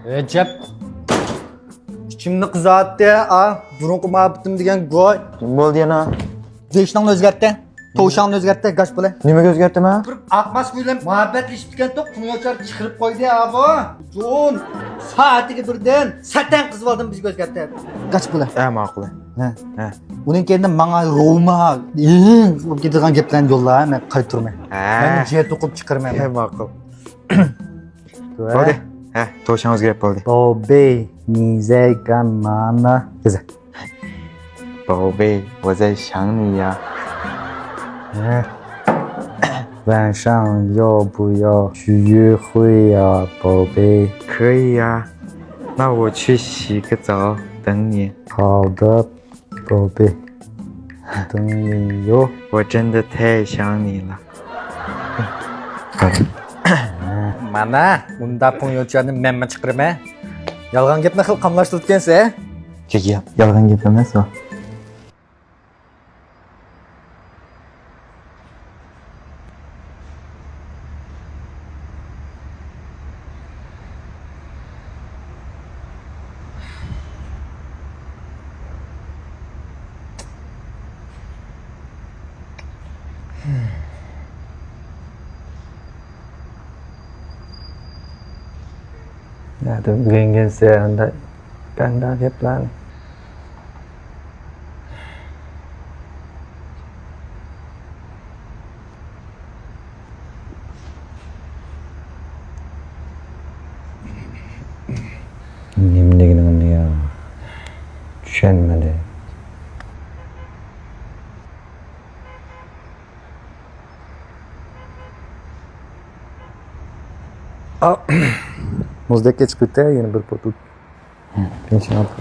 Recep. İçimni kızarttı. Burunqi muhabbetim degan goy. Nima bo'ldi yana? Zeshni o'zgartdi. Tovshonni o'zgartdi. Gash bo'la. Nimaga o'zgartdimi? Bir aqmas bilan muhabbatlashib turgan to'q kunyochar chiqarib qo'ydi abo. Jon, soatiga birdan satan qizib oldim bizga o'zgartdi. Gash bo'la. Ma'qul. Ha. Uning keyin menga Roma, bo'lib ketadigan gaplarni yo'lla, men qaytarmay. Men jer to'qib chiqarmayman. Ma'qul. Bo'ldi. Tovshan o'zgarib bo'ldi. Bobe, nizagamana. Kızı. 宝贝，我在想你呀。晚上要不要去约会呀，宝贝？可以呀，那我去洗个澡等你。好的，宝贝，等你哟。我真的太想你了。 Mana, bunda punyochani menma chiqiraman. Yolg'on gapni qilib qamlashtirib ketgansiz. Yolg'on gap emas u. Ya, o'rgangansa unda qanday gaplarni. Nimaligini ya tushunmadi. Muzdek chiqib ketdi, yana bir pot. Pension oldi.